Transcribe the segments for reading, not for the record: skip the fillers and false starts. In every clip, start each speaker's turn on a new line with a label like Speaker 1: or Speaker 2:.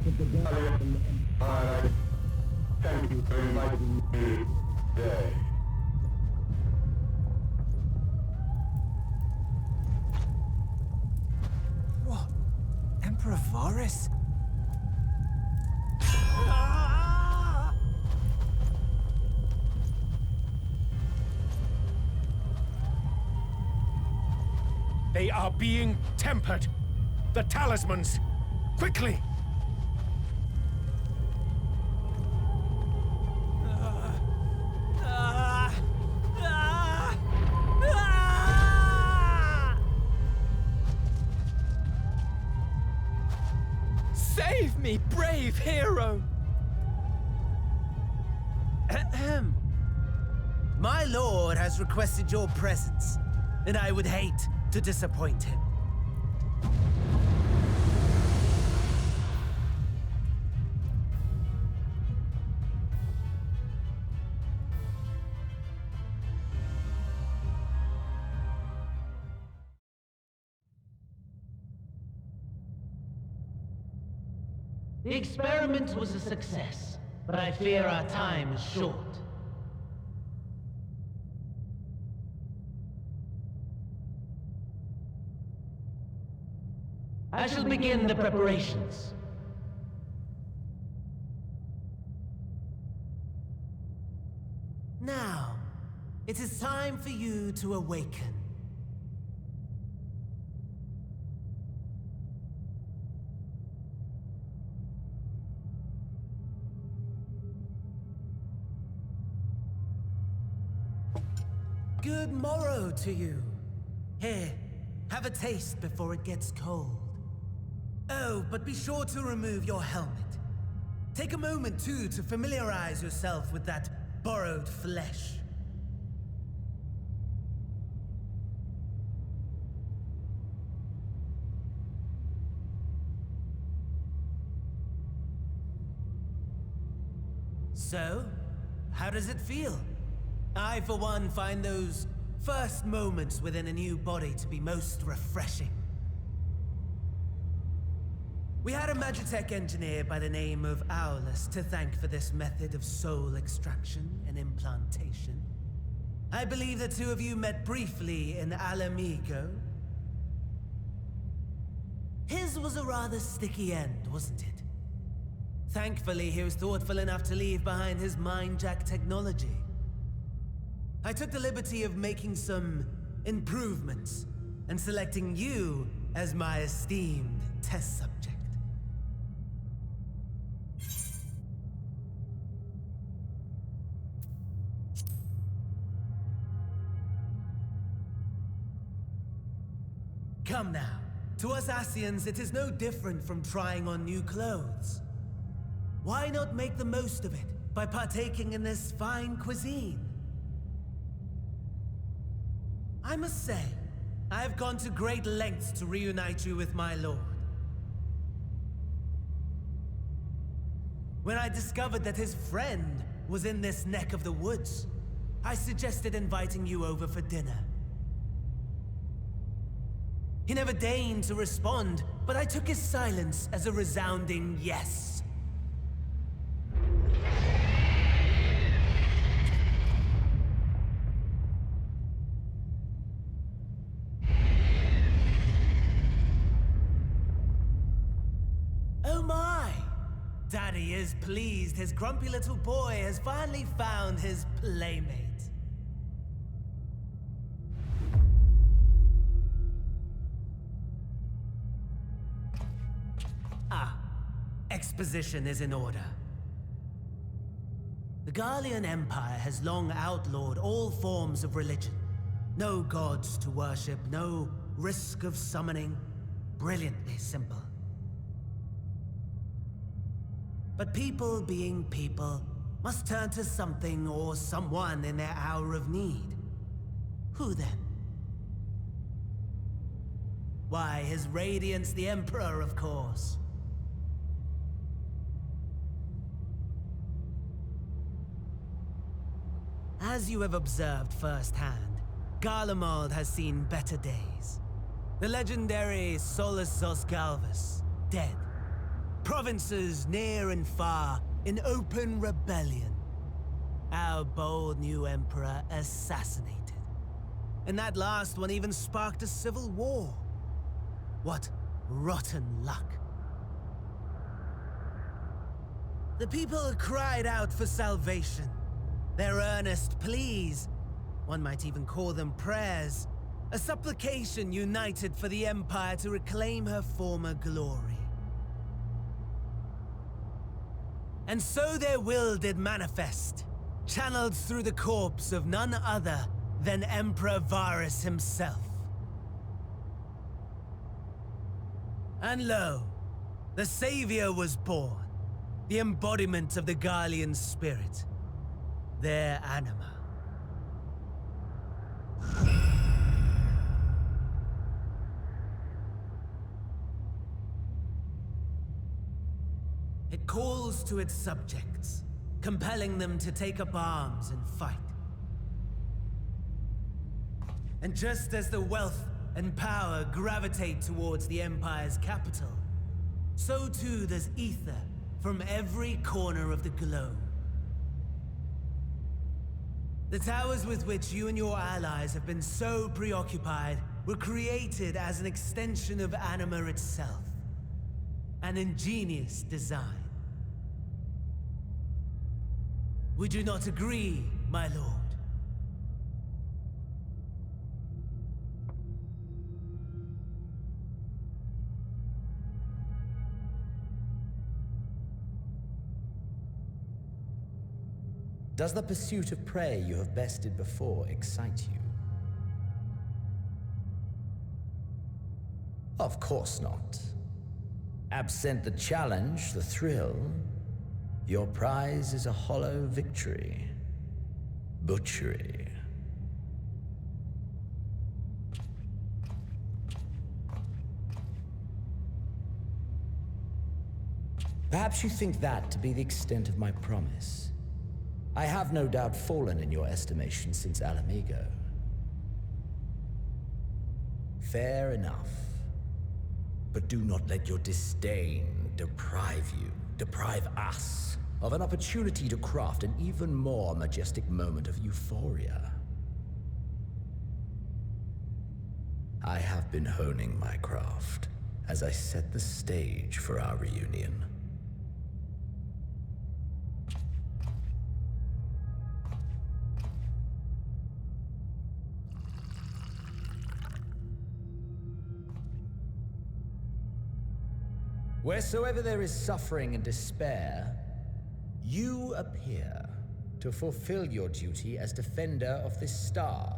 Speaker 1: I thank you for inviting me today.
Speaker 2: What? Emperor Varus?
Speaker 3: They are being tempered. The talismans. Quickly!
Speaker 2: Save me, brave hero! Ahem. My lord has requested your presence, and I would hate to disappoint him.
Speaker 4: The experiment was a success, but I fear our time is short. I shall begin the preparations.
Speaker 2: Now, it is time for you to awaken. Good morrow to you. Here, have a taste before it gets cold. Oh, but be sure to remove your helmet. Take a moment, too, to familiarize yourself with that borrowed flesh. So, how does it feel? I, for one, find those first moments within a new body to be most refreshing. We had a Magitech engineer by the name of Aulus to thank for this method of soul extraction and implantation. I believe the two of you met briefly in Alamigo. His was a rather sticky end, wasn't it? Thankfully, he was thoughtful enough to leave behind his mind-jack technology. I took the liberty of making some improvements and selecting you as my esteemed test subject. Come now. To us Asians, it is no different from trying on new clothes. Why not make the most of it by partaking in this fine cuisine? I must say, I have gone to great lengths to reunite you with my lord. When I discovered that his friend was in this neck of the woods, I suggested inviting you over for dinner. He never deigned to respond, but I took his silence as a resounding yes. Oh my! Daddy is pleased his grumpy little boy has finally found his playmate. Exposition is in order. The Garlean Empire has long outlawed all forms of religion. No gods to worship, no risk of summoning. Brilliantly simple. But people being people must turn to something or someone in their hour of need. Who then? Why, His Radiance the Emperor, of course. As you have observed firsthand, Garlemald has seen better days. The legendary Solus Zos Galvus, dead. provinces near and far in open rebellion. Our bold new emperor assassinated. And that last one even sparked a civil war. What rotten luck. The people cried out for salvation. Their earnest pleas, one might even call them prayers, a supplication united for the Empire to reclaim her former glory. And so their will did manifest, channeled through the corpse of none other than Emperor Varus himself. And lo, the Savior was born, the embodiment of the Garlean spirit, their anima. It calls to its subjects, compelling them to take up arms and fight. And just as the wealth and power gravitate towards the Empire's capital, so too does ether from every corner of the globe. The towers with which you and your allies have been so preoccupied were created as an extension of Anima itself. An ingenious design. Would you not agree, my lord?
Speaker 5: Does the pursuit of prey you have bested before excite you? Of course not. Absent the challenge, the thrill, your prize is a hollow victory. Butchery. Perhaps you think that to be the extent of my promise. I have no doubt fallen in your estimation since Alamigo. Fair enough. But do not let your disdain deprive us, of an opportunity to craft an even more majestic moment of euphoria. I have been honing my craft as I set the stage for our reunion. Wheresoever there is suffering and despair, you appear to fulfill your duty as defender of this star.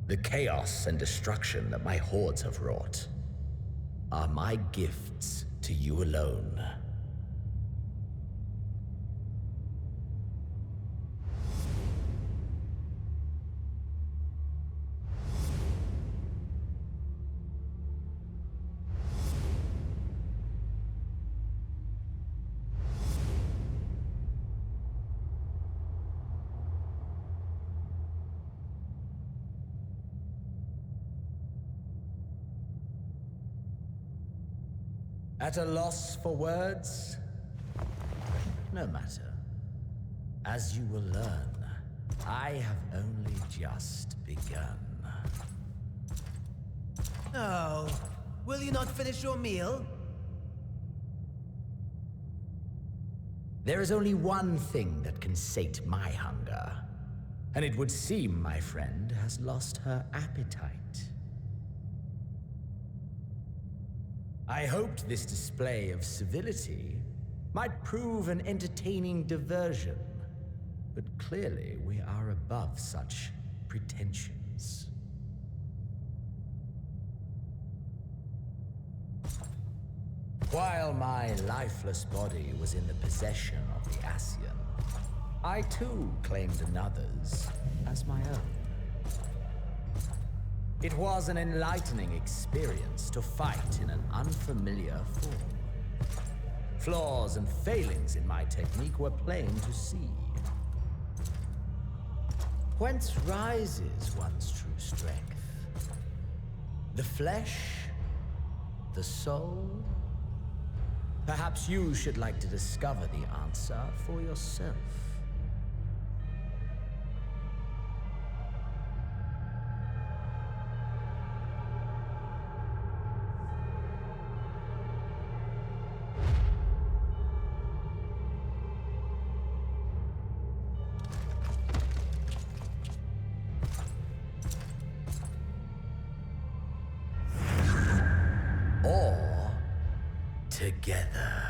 Speaker 5: The chaos and destruction that my hordes have wrought are my gifts to you alone. At a loss for words? No matter. As you will learn, I have only just begun.
Speaker 2: Oh, will you not finish your meal?
Speaker 5: There is only one thing that can sate my hunger, and it would seem my friend has lost her appetite. I hoped this display of civility might prove an entertaining diversion, but clearly we are above such pretensions. While my lifeless body was in the possession of the Ascian, I too claimed another's as my own. It was an enlightening experience to fight in an unfamiliar form. Flaws and failings in my technique were plain to see. Whence rises one's true strength? The flesh? The soul? Perhaps you should like to discover the answer for yourself. Or together.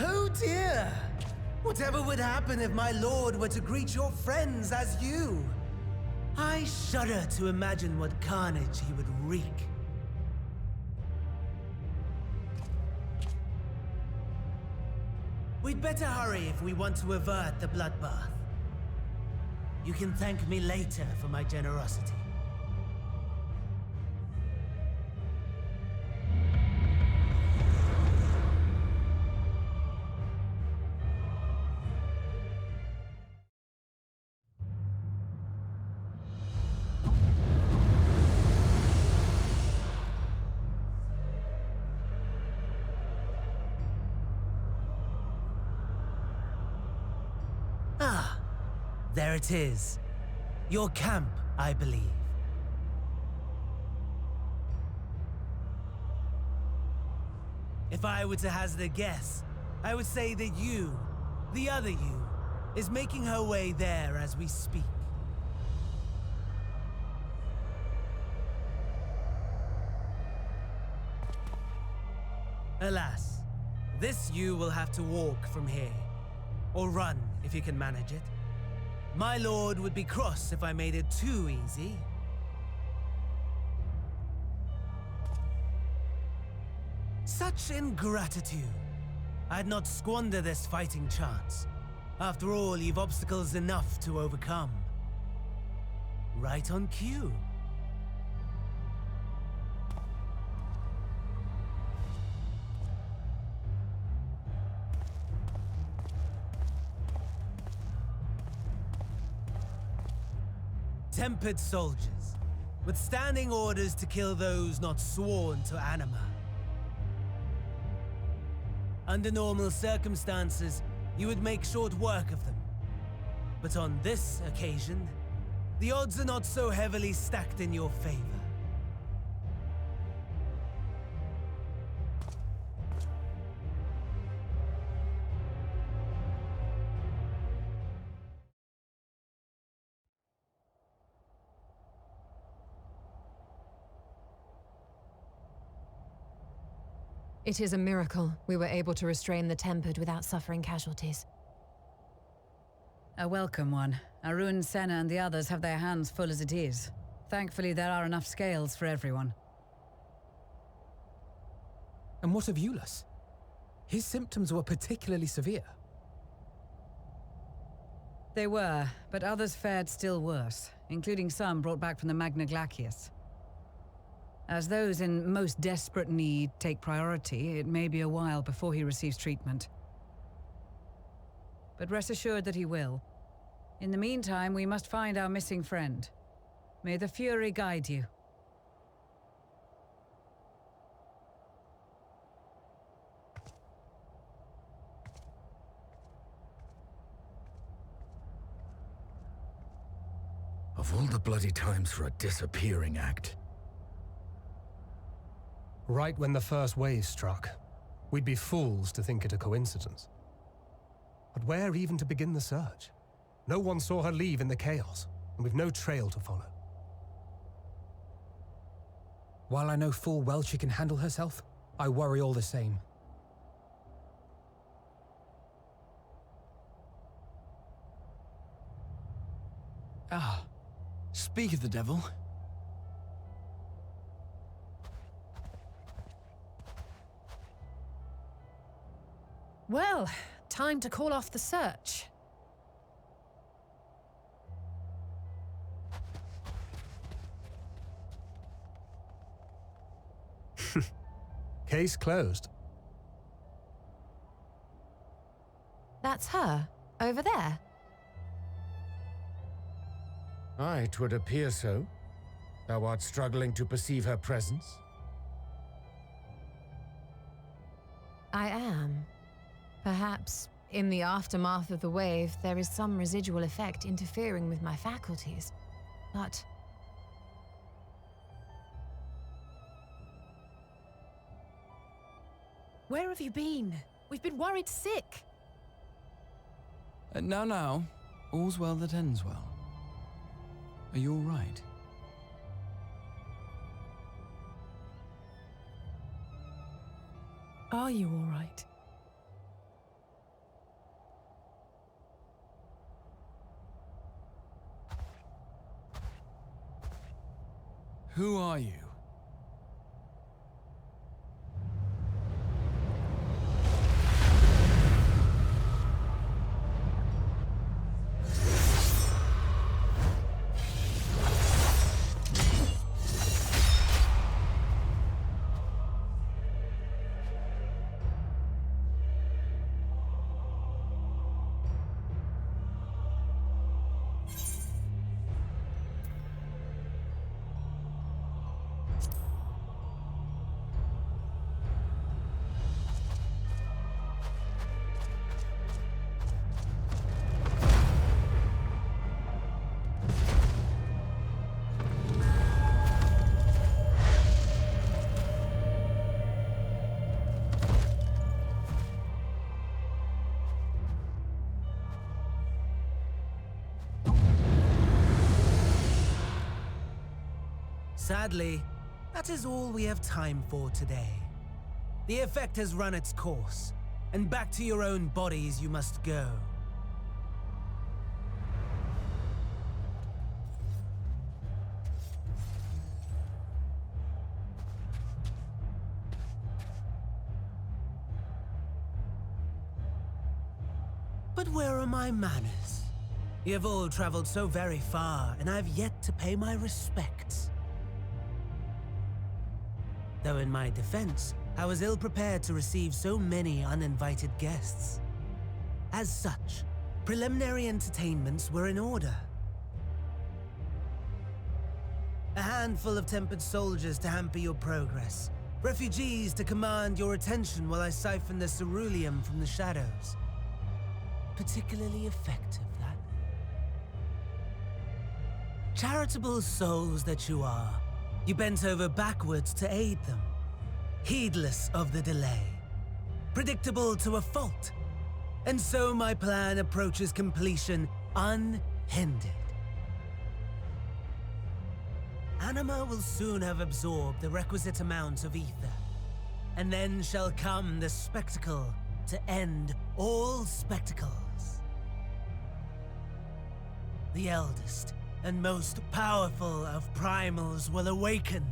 Speaker 2: Oh dear! Whatever would happen if my lord were to greet your friends as you? I shudder to imagine what carnage he would wreak. We'd better hurry if we want to avert the bloodbath. You can thank me later for my generosity. Ah, there it is. Your camp, I believe. If I were to hazard a guess, I would say that you, the other you, is making her way there as we speak. Alas, this you will have to walk from here. Or run, if you can manage it. My lord would be cross if I made it too easy. Such ingratitude. I'd not squander this fighting chance. After all, you've obstacles enough to overcome. Right on cue. Tempered soldiers, with standing orders to kill those not sworn to anima. Under normal circumstances, you would make short work of them. But on this occasion, the odds are not so heavily stacked in your favor.
Speaker 6: It is a miracle we were able to restrain the Tempered without suffering casualties.
Speaker 7: A welcome one. Arun, Senna and the others have their hands full as it is. Thankfully, there are enough scales for everyone.
Speaker 8: And what of Eulus? His symptoms were particularly severe.
Speaker 7: They were, but others fared still worse, including some brought back from the Magna Glacius. As those in most desperate need take priority, it may be a while before he receives treatment. But rest assured that he will. In the meantime, we must find our missing friend. May the Fury guide you.
Speaker 9: Of all the bloody times for a disappearing act.
Speaker 3: Right when the first wave struck, we'd be fools to think it a coincidence. But where even to begin the search? No one saw her leave in the chaos, and we've no trail to follow.
Speaker 8: While I know full well she can handle herself, I worry all the same.
Speaker 10: Ah, speak of the devil.
Speaker 6: Well, time to call off the search.
Speaker 3: Case closed.
Speaker 6: That's her, over there.
Speaker 9: Aye, 'twould appear so. Thou art struggling to perceive her presence?
Speaker 6: I am. Perhaps, in the aftermath of the wave, there is some residual effect interfering with my faculties. But...
Speaker 10: Where have you been? We've been worried sick.
Speaker 11: Now. All's well that ends well. Are you all right?
Speaker 10: Are you all right?
Speaker 11: Who are you?
Speaker 2: Sadly, that is all we have time for today. The effect has run its course, and back to your own bodies you must go. But where are my manners? You have all traveled so very far, and I've yet to pay my respects. Though in my defense, I was ill-prepared to receive so many uninvited guests. As such, preliminary entertainments were in order. A handful of tempered soldiers to hamper your progress. Refugees to command your attention while I siphon the ceruleum from the shadows. Particularly effective, that. Charitable souls that you are. You bent over backwards to aid them, heedless of the delay, predictable to a fault. And so my plan approaches completion unhindered. Anima will soon have absorbed the requisite amount of ether, and then shall come the spectacle to end all spectacles. The eldest and most powerful of primals will awaken,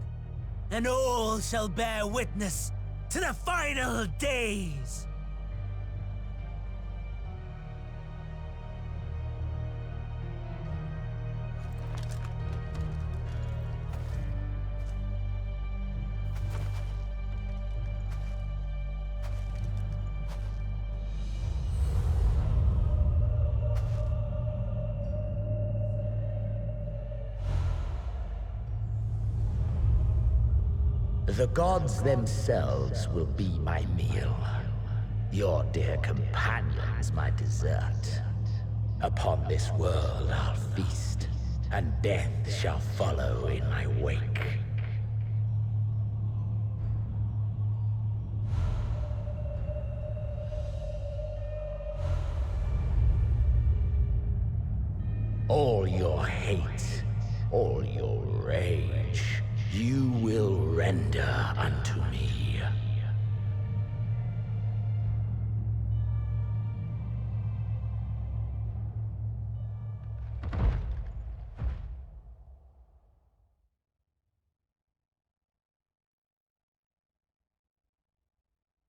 Speaker 2: and all shall bear witness to the final days!
Speaker 5: The gods themselves will be my meal. Your dear companions my dessert. Upon this world I'll feast, and death shall follow in my wake. All your hate, all your rage, you will render unto me.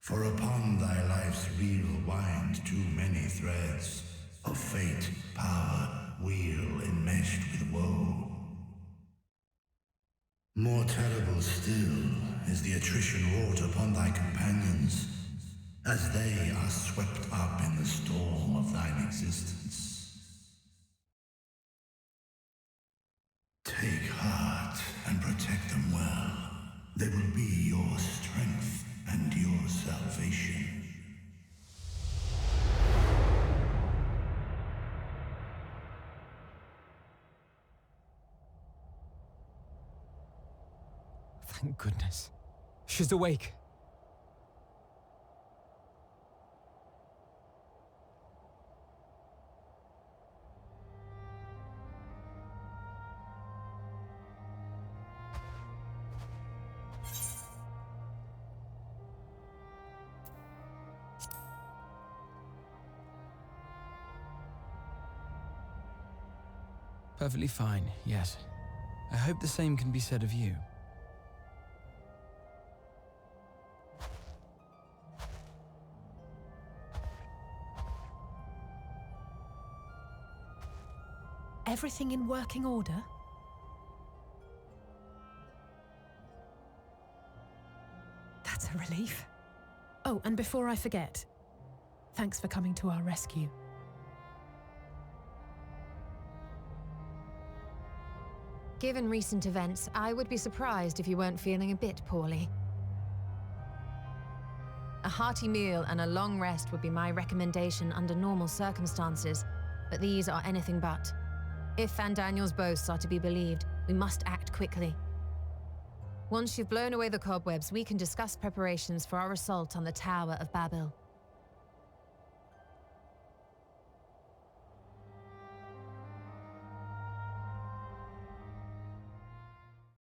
Speaker 12: For upon thy life's reel wind too many threads of fate, power, wheel enmeshed with woe. More terrible still is the attrition wrought upon thy companions, as they are swept up in the storm of thine existence. Take heart and protect them well. They will be your strength and your salvation.
Speaker 8: Thank goodness. She's awake.
Speaker 11: Perfectly fine, yes. I hope the same can be said of you.
Speaker 10: Everything in working order? That's a relief. Oh, and before I forget, thanks for coming to our rescue.
Speaker 6: Given recent events, I would be surprised if you weren't feeling a bit poorly. A hearty meal and a long rest would be my recommendation under normal circumstances, but these are anything but. If Fandaniel's boasts are to be believed, we must act quickly. Once you've blown away the cobwebs, we can discuss preparations for our assault on the Tower of Babel.